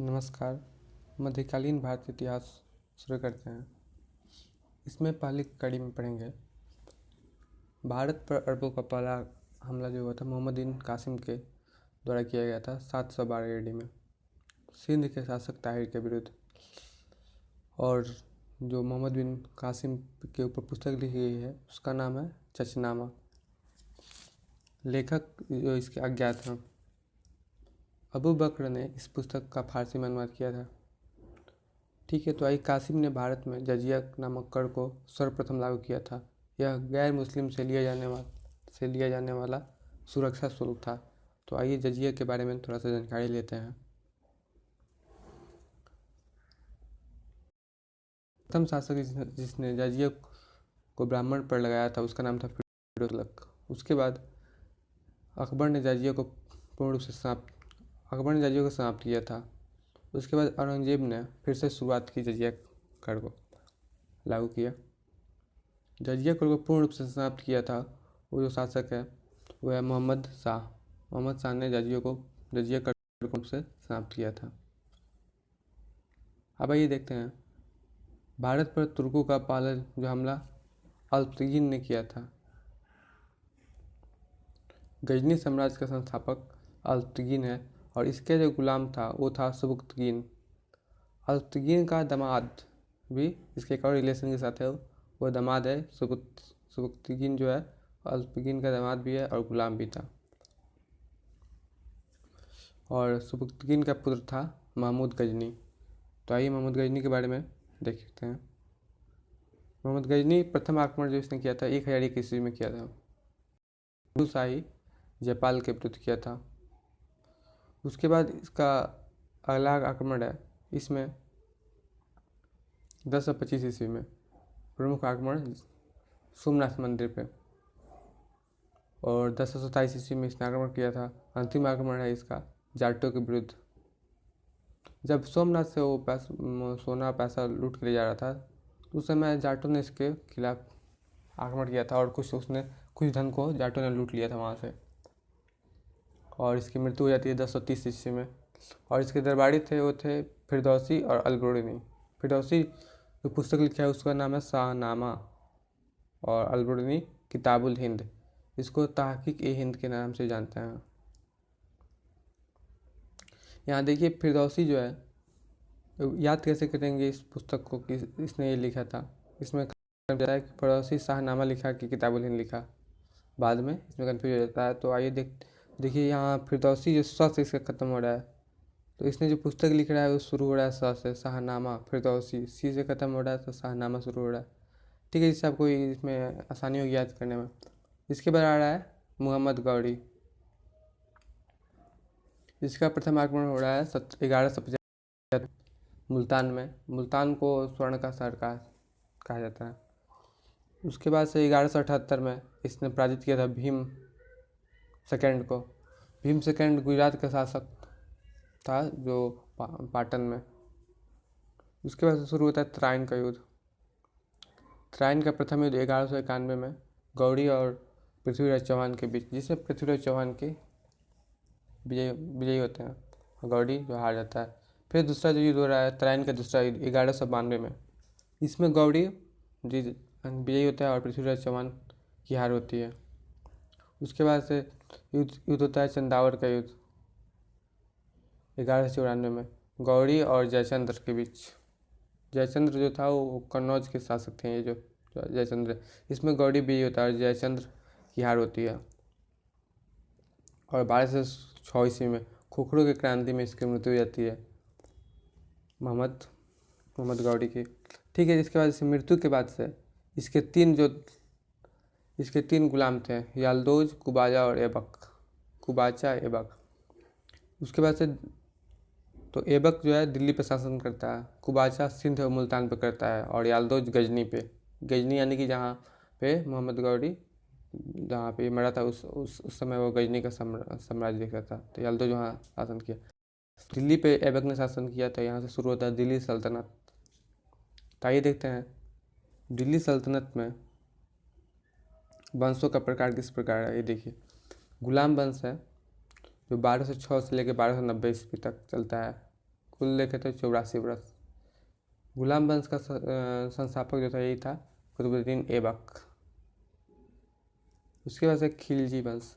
नमस्कार। मध्यकालीन भारत इतिहास शुरू करते हैं। इसमें पहली कड़ी में पढ़ेंगे भारत पर अरबों का पहला हमला जो हुआ था मोहम्मद बिन कासिम के द्वारा किया गया था 712 AD में सिंध के शासक ताहिर के विरुद्ध। और जो मोहम्मद बिन कासिम के ऊपर पुस्तक लिखी गई है उसका नाम है चचनामा। लेखक जो इसके अज्ञात हैं। अबू बकर ने इस पुस्तक का फारसी में अनुवाद किया था। ठीक है, तो आई कासिम ने भारत में जजिया नामक कर को सर्वप्रथम लागू किया था। यह गैर मुस्लिम से लिया जाने वाला सुरक्षा शुल्क था। तो आइए जजिया के बारे में थोड़ा सा जानकारी लेते हैं। प्रथम शासक जिसने जजिया को ब्राह्मण पर लगाया था उसका नाम था फिरोज तुगलक। उसके बाद अकबर ने जजिया को पूर्ण रूप से समाप्त किया था। उसके बाद औरंगजेब ने फिर से शुरुआत की जजिया कर को लागू किया। जजिया कर को पूर्ण रूप से समाप्त किया था वो जो शासक है वो है मोहम्मद शाह ने जजिया कर को रूप से समाप्त किया था। अब आइए देखते हैं भारत पर तुर्कों का पहला जो हमला अल्पतकीन ने किया था। गजनी साम्राज्य का संस्थापक अल्पतकीन है और इसके जो गुलाम था वो था सुबुक्तकीन। अल्पतकीन का दामाद भी इसके एक और रिलेशन के साथ है, वो दामाद है सुबुक्तकीन जो है अल्पतकीन का दामाद भी है और गुलाम भी था। और सुबुक्तकीन का पुत्र था महमूद गजनी। तो आइए महमूद गजनी के बारे में देखते हैं। महमूद गजनी प्रथम आक्रमण जो इसने किया था 1001 ईस्वी में किया था। शाही जयपाल के विरुद्ध किया था। उसके बाद इसका अगला आक्रमण है इसमें 1025 ईस्वी में प्रमुख आक्रमण सोमनाथ मंदिर पे। और 1027 ईस्वी में इसने आक्रमण किया था। अंतिम आक्रमण है इसका जाटों के विरुद्ध। जब सोमनाथ से वो सोना पैसा लूट कर ले जा रहा था तो उस समय जाटों ने इसके खिलाफ आक्रमण किया था और कुछ धन को जाटों ने लूट लिया था वहाँ से। और इसकी मृत्यु हो जाती है 1030 ईस्वी में। और इसके दरबारी थे वो थे फिरदौसी और अलबरूनी। फिरदौसी जो पुस्तक लिखा है उसका नाम है शाहनामा और अलबरूनी किताबुल हिंद। इसको तहकीक ए हिंद के नाम से जानते हैं। यहाँ देखिए फिरदौसी जो है याद कैसे करेंगे इस पुस्तक को कि इसने ये लिखा था। इसमें जाता है कि फिरदौसी शाहनामा लिखा कि किताबुल हिंद लिखा, बाद में इसमें कन्फ्यूज हो जाता है। तो आइए देखिए यहाँ फिरदौसी जो स से इसका ख़त्म हो रहा है, तो इसने जो पुस्तक लिख रहा है वो शुरू हो रहा है स से, शाहनामा। फिरदौसी सी से ख़त्म हो रहा है तो शाहनामा शुरू हो रहा है। ठीक है, जिससे आपको इसमें आसानी होगी याद करने में। इसके बाद आ रहा है मुहम्मद गौरी। इसका प्रथम आक्रमण हो रहा है 1150 मुल्तान में। मुल्तान को स्वर्ण का शहर कहा जाता है। उसके बाद से 1178 में इसने पराजित किया था भीम सेकंड को। भीम सेकंड गुजरात का शासक था जो पाटन में। उसके बाद से शुरू होता है तराइन का युद्ध। तराइन का प्रथम युद्ध 1191 में गौरी और पृथ्वीराज चौहान के बीच, जिसमें पृथ्वीराज चौहान के विजयी होते हैं और गौरी जो हार जाता है। फिर दूसरा जो युद्ध हो रहा है तराइन का दूसरा युद्ध 1192 में, इसमें गौरी विजयी होता है और पृथ्वीराज चौहान की हार होती है। उसके बाद से युद्ध होता है चंदावर का युद्ध 1194 में गौरी और जयचंद्र के बीच। जयचंद्र जो था वो कन्नौज के शासक थे। ये जो जयचंद्र, इसमें गौरी विजयी होता है और जयचंद्र की हार होती है। और 1206 ईस्वी में खोखरों की क्रांति में इसकी मृत्यु हो जाती है मोहम्मद गौरी की। ठीक है, इसके बाद इसकी मृत्यु के बाद से इसके तीन गुलाम थे, याल्दोज, कुबाचा ऐबक। उसके बाद से तो ऐबक जो है दिल्ली पे शासन करता है, कुबाचा सिंध और मुल्तान पे करता है और याल्दोज गजनी पे। गजनी यानी कि जहाँ पे मोहम्मद गौरी जहाँ पे मरा था उस समय वो गजनी का साम्राज्य देखता था। तो याल्दोज वहाँ शासन किया। दिल्ली पे ऐबक ने शासन किया था। यहाँ से शुरू होता है दिल्ली सल्तनत। तो आइए देखते हैं दिल्ली सल्तनत में वंशों का प्रकार किस प्रकार है। ये देखिए गुलाम वंश है जो 1206 से लेकर 1290 ईस्वी तक चलता है। कुल देखे तो 84 वर्ष। गुलाम वंश का संस्थापक जो था यही था कुतुबुद्दीन ऐबक। उसके बाद से खिलजी वंश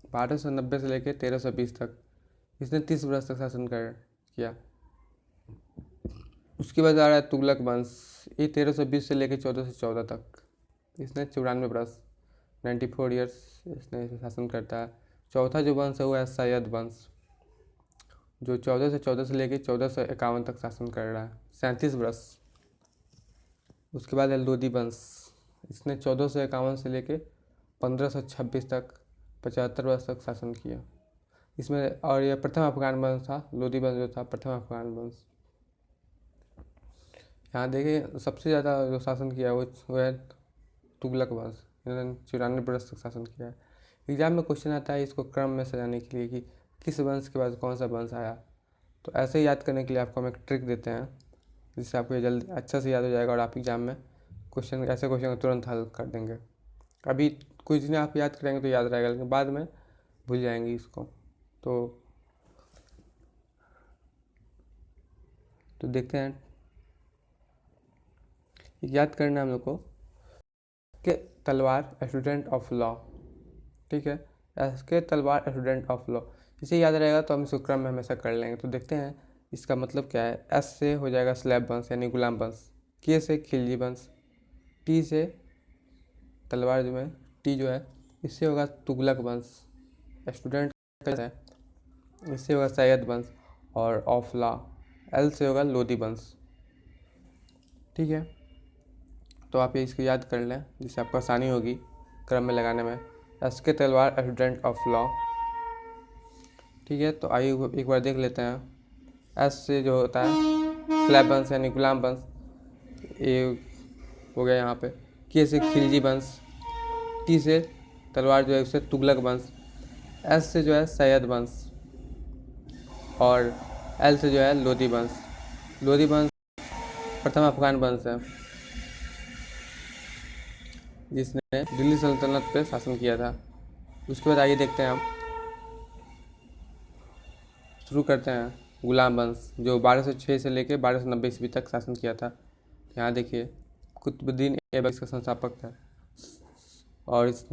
1290 से लेकर 1320 तक, इसने 30 वर्ष तक शासन किया। उसके बाद आ रहा है तुगलक वंश, ये 1320 से लेकर 1414 तक, इसने 94 वर्ष 94 ईयर्स इसने शासन करता है। चौथा जो वंश है वो है सैयद वंश, जो 1414 से लेकर 1451 तक शासन कर रहा है, 37 वर्ष। उसके बाद है लोदी वंश, इसने 1451 से लेकर 1526 तक 75 वर्ष तक शासन किया इसमें। और यह प्रथम अफगान वंश था, लोदी वंश जो था प्रथम अफगान वंश। यहाँ देखिए सबसे ज़्यादा जो शासन किया वो है तुगलक वंश, इन्होंने 94 वर्ष तक शासन किया है। एग्जाम में क्वेश्चन आता है इसको क्रम में सजाने के लिए कि किस वंश के बाद कौन सा वंश आया। तो ऐसे याद करने के लिए आपको हम एक ट्रिक देते हैं जिससे आपको ये जल्दी अच्छा से याद हो जाएगा और आप एग्जाम में ऐसे क्वेश्चन को तुरंत हल कर देंगे। अभी कुछ दिन आप याद करेंगे तो याद रहेगा, लेकिन बाद में भूल जाएंगे इसको। तो देखते हैं, याद करना हम लोग को कि तलवार स्टूडेंट ऑफ लॉ, ठीक है, एसके तलवार स्टूडेंट ऑफ लॉ, इसे याद रहेगा तो हम इसको क्रम में हमेशा कर लेंगे। तो देखते हैं इसका मतलब क्या है। एस से हो जाएगा स्लैब वंश यानी गुलाम वंश, के से खिलजी वंश, टी से तलवार जो है टी जो है इससे होगा तुगलक वंश, स्टूडेंट है इससे होगा सैयद वंश, और ऑफ लॉ एल से होगा लोदी वंश, ठीक है। तो आप ये इसको याद कर लें जिससे आपको आसानी होगी क्रम में लगाने में। एस के तलवार स्टूडेंट ऑफ लॉ, ठीक है। तो आइए एक बार देख लेते हैं। एस से जो होता है स्लैब वंश यानी गुलाम वंश, ये हो गया यहाँ पे। के से खिलजी वंश, टी से तलवार जो है उससे तुगलक वंश, एस से जो है सैयद वंश, और एल से जो है लोदी वंश। लोदी वंश प्रथम अफगान वंश है जिसने दिल्ली सल्तनत पे शासन किया था। उसके बाद आइए देखते हैं, हम शुरू करते हैं गुलाम वंश जो 1206 से लेकर 1290 ईस्वी तक शासन किया था। यहाँ देखिए कुतुबुद्दीन ऐबक इसका संस्थापक था, और इस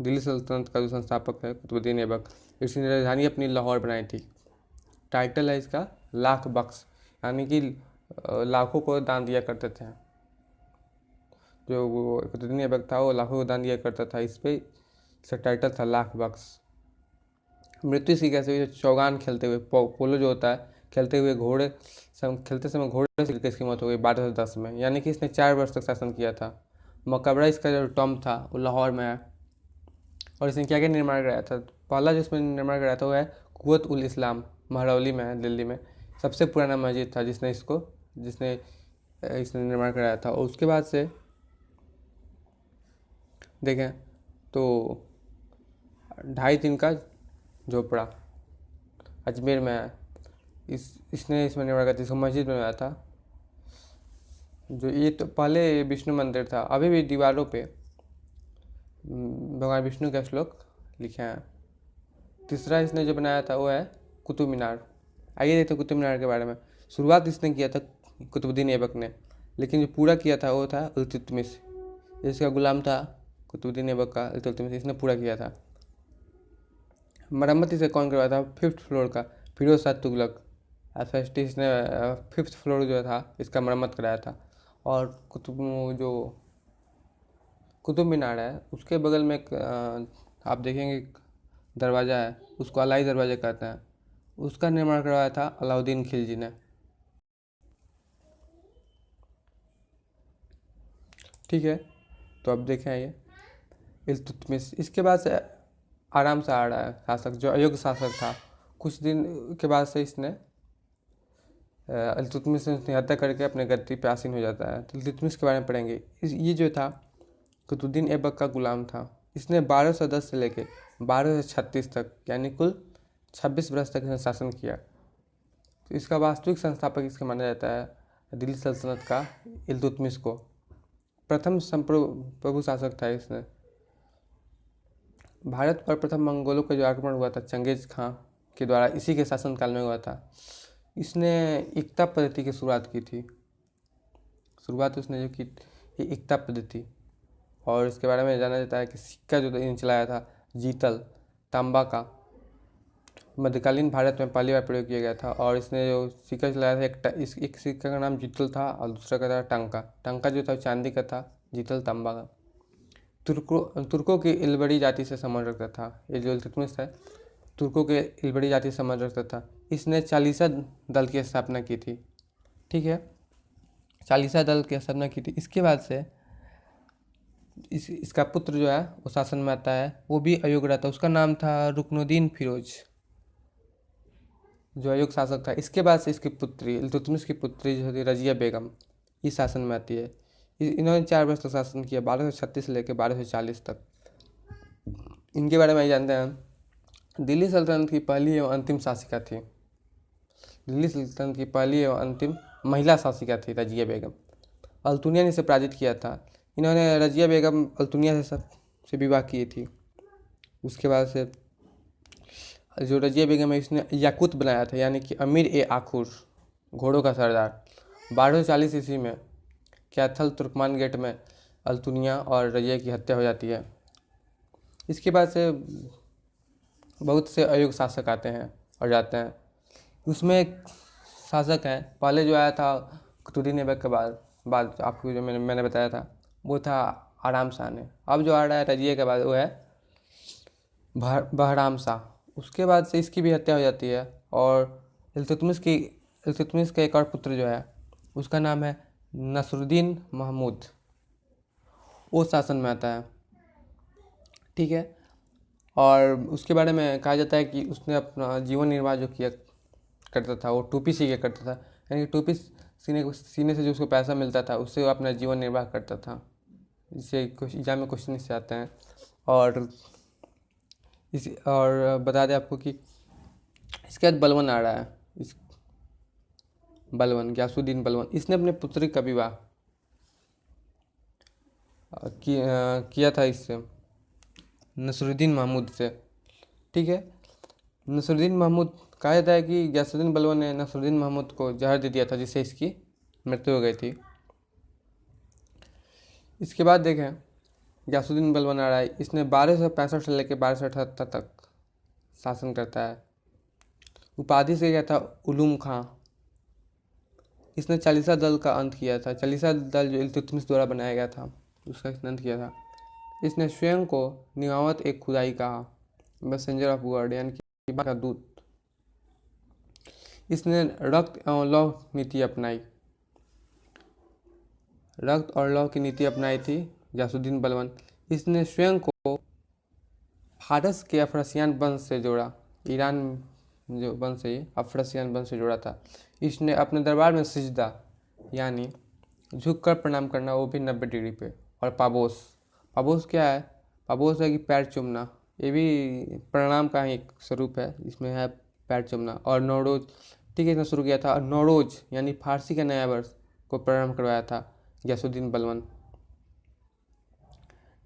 दिल्ली सल्तनत का जो संस्थापक है कुतुबुद्दीन ऐबक, इसने राजधानी अपनी लाहौर बनाई थी। टाइटल है इसका लाख बख्श, यानी कि लाखों को दान दिया करते थे। जो वो कुतुबुद्दीन ऐबक था वो लाखों को दान दिया करता था, इस पर इसका टाइटल था लाख बख्श। मृत्यु इसकी कैसे हुई? चौगान खेलते हुए, पोलो जो होता है खेलते हुए खेलते समय घोड़े से इसकी मौत हो गई 1210 में, यानी कि इसने 4 वर्ष तक शासन किया था। मकबरा इसका जो टॉम था वो लाहौर में है। और इसने क्या क्या निर्माण कराया था? पहला जो इसमें निर्माण कराया था वो है कुव्वत उल इस्लाम, महरौली में है, दिल्ली में सबसे पुराना मस्जिद था जिसने इसने निर्माण कराया था। और उसके बाद से देखें तो 2.5 दिन का झोपड़ा अजमेर में है, इसने इसमें निर्माण किया था, इसको मस्जिद में आया था। जो ये तो पहले विष्णु मंदिर था, अभी भी दीवारों पे भगवान विष्णु के श्लोक लिखे हैं। तीसरा इसने जो बनाया था वो है कुतुब मीनार। आइए देखते हैं कुतुब मीनार के बारे में। शुरुआत इसने किया था कुतुबुद्दीन ऐबक ने, लेकिन जो पूरा किया था वो था इल्तुतमिश, इसका गुलाम था कुतुबुद्दीन ऐबक का इल्तुतमिश, इसने पूरा किया था। मरम्मत इसे कौन करवाया था? 5th फ्लोर का फिरोज शाह तुगलक FST, इसने 5th फ्लोर जो था इसका मरम्मत कराया था। और कुतुब मीनार है उसके बगल में एक आप देखेंगे एक दरवाज़ा है, उसको अलाई दरवाज़ा कहते हैं, उसका निर्माण करवाया था अलाउद्दीन खिलजी ने, ठीक है। तो अब देखें ये इल्तुतमिश। इसके बाद से आराम से आ रहा है शासक जो अयोग्य शासक था, कुछ दिन के बाद से इसने इल्तुतमिश ने उसकी हत्या करके अपने गद्दी पे आसीन हो जाता है। तो इल्तुतमिश के बारे में पढ़ेंगे। ये जो था कुतुबुद्दीन ऐबक का गुलाम था, इसने 1210 से लेकर 1236 तक यानी कुल 26 वर्ष तक इसने शासन किया। तो इसका वास्तविक संस्थापक इसका माना जाता है दिल्ली सल्तनत का इल्तुतमिश को। प्रथम संप्रभु शासक था इसने। भारत पर प्रथम मंगोलों का जो आक्रमण हुआ था चंगेज खां के द्वारा, इसी के शासनकाल में हुआ था। इसने एकता पद्धति की शुरुआत की थी। शुरुआत उसने जो की ये एकता पद्धति। और इसके बारे में जाना जाता है कि सिक्का जो इन्होंने चलाया था जीतल तांबा का, मध्यकालीन भारत में पहली बार प्रयोग किया गया था। और इसने जो सिक्का चलाया था एक सिक्का का नाम जीतल था और दूसरा का था टंका। टंका जो था चांदी का था, जीतल तांबा का। तुर्कों की इल्बड़ी जाति से संबंध रखता था। ये जो इल्तुतमिश है तुर्कों के इल्बड़ी जाति से संबंध रखता था। इसने चालीसा दल की स्थापना की थी। ठीक है, चालीसा दल की स्थापना की थी। इसके बाद से इसका पुत्र जो है वो शासन में आता है, वो भी अयोग्य रहता है। उसका नाम था रुकनुद्दीन फिरोज, जो अयोग्य शासक था। इसके बाद से इसकी पुत्री इल्तुतमिश की पुत्री जो थी रजिया बेगम, इस शासन में आती है। इन्होंने 4 वर्ष तक शासन किया, 1236 से लेकर 1240 तक। इनके बारे में जानते हैं, दिल्ली सल्तनत की पहली एवं अंतिम शासिका थी। दिल्ली सल्तनत की पहली एवं अंतिम महिला शासिका थी रजिया बेगम। अल्तुनिया ने इसे पराजित किया था। इन्होंने रजिया बेगम अल्तुनिया से विवाह की थी। उसके बाद से जो रजिया बेगम है इसने याकूत बनाया था, यानी कि अमीर ए आखुर, घोड़ों का सरदार। 1240 ईस्वी में कैथल तुर्कमान गेट में अल्तुनिया और रजिया की हत्या हो जाती है। इसके बाद से बहुत से अयोग्य शासक आते हैं और जाते हैं। उसमें एक शासक है, पहले जो आया था कुतुबुद्दीन ऐबक के बाद आपको जो मैंने बताया था वो था आराम शाह ने। अब जो आ रहा है रजिया के बाद वो है बहराम शाह। उसके बाद से इसकी भी हत्या हो जाती है। और इल्तुतमिश का एक और पुत्र जो है उसका नाम है नसरुद्दीन महमूद, वो शासन में आता है। ठीक है, और उसके बारे में कहा जाता है कि उसने अपना जीवन निर्वाह जो किया करता था वो टोपी सी के करता था, यानी कि टोपी सीने से जो उसको पैसा मिलता था उससे वो अपना जीवन निर्वाह करता था। इससे एग्जाम में क्वेश्चन इससे आते हैं। और बता दें आपको कि इसके बाद बलवन आ रहा है। बलवन, गयासुद्दीन बलवन, इसने अपने पुत्री का विवाह किया था इससे, नसरुद्दीन महमूद से। ठीक है, नसरुद्दीन महमूद, कहा जाता है कि गयासुद्दीन बलवन ने नसरुद्दीन महमूद को जहर दे दिया था जिससे इसकी मृत्यु हो गई थी। इसके बाद देखें गयासुद्दीन बलवन आ रहा है। इसने 1265 से लेकर 1278 तक शासन करता है। उपाधि से गया था उलूम खां। इसने चालीसा दल का अंत किया था। चालीसा दल जो इल्तुतमिश द्वारा बनाया गया था उसका इसने अंत किया था। इसने स्वयं को निमावत एक खुदाई कहा, मैसेंजर ऑफ गॉड, यानी कि का दूत। इसने रक्त एवं लौ नीति अपनाई। रक्त और लौ की नीति अपनाई थी गयासुद्दीन बलवन। इसने स्वयं को फारस के अफरसियान वंश से जोड़ा। ईरान जो वंश है अफरसियान वंश से जोड़ा था। इसने अपने दरबार में सिजदा, यानी झुककर प्रणाम करना, वो भी 90 डिग्री पे। और पाबोस, पाबोस क्या है? पाबोस है कि पैर चूमना, ये भी प्रणाम का ही एक स्वरूप है, इसमें है पैर चूमना। और नौरोज, ठीक है, इसने शुरू किया था। और नौरोज यानी फारसी का नया वर्ष को प्रारंभ करवाया था गयासुद्दीन बलवन।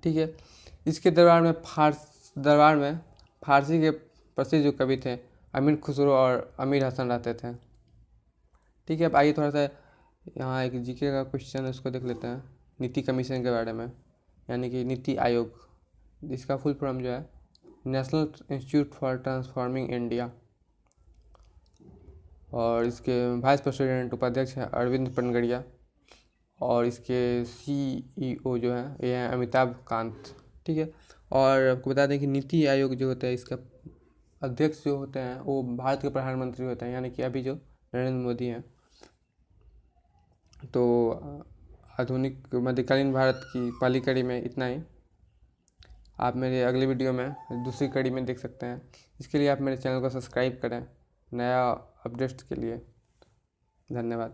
ठीक है, इसके दरबार में फारसी के प्रसिद्ध जो कवि थे अमीर खुसरो और अमीर हसन रहते थे। ठीक है, अब आइए थोड़ा सा यहाँ एक जीके का क्वेश्चन है उसको देख लेते हैं, नीति कमीशन के बारे में, यानी कि नीति आयोग। इसका फुल फॉर्म जो है national institute for transforming India. और इसके वाइस प्रेसिडेंट उपाध्यक्ष हैं अरविंद पनगड़िया। और इसके CEO जो हैं ये हैं अमिताभ कांत। ठीक है, और आपको बता दें कि नीति आयोग जो होता है इसका अध्यक्ष जो होते हैं वो भारत के प्रधानमंत्री होते हैं, यानी कि अभी जो नरेंद्र मोदी हैं। तो आधुनिक मध्यकालीन भारत की पहली कड़ी में इतना ही। आप मेरे अगली वीडियो में दूसरी कड़ी में देख सकते हैं। इसके लिए आप मेरे चैनल को सब्सक्राइब करें नया अपडेट्स के लिए। धन्यवाद।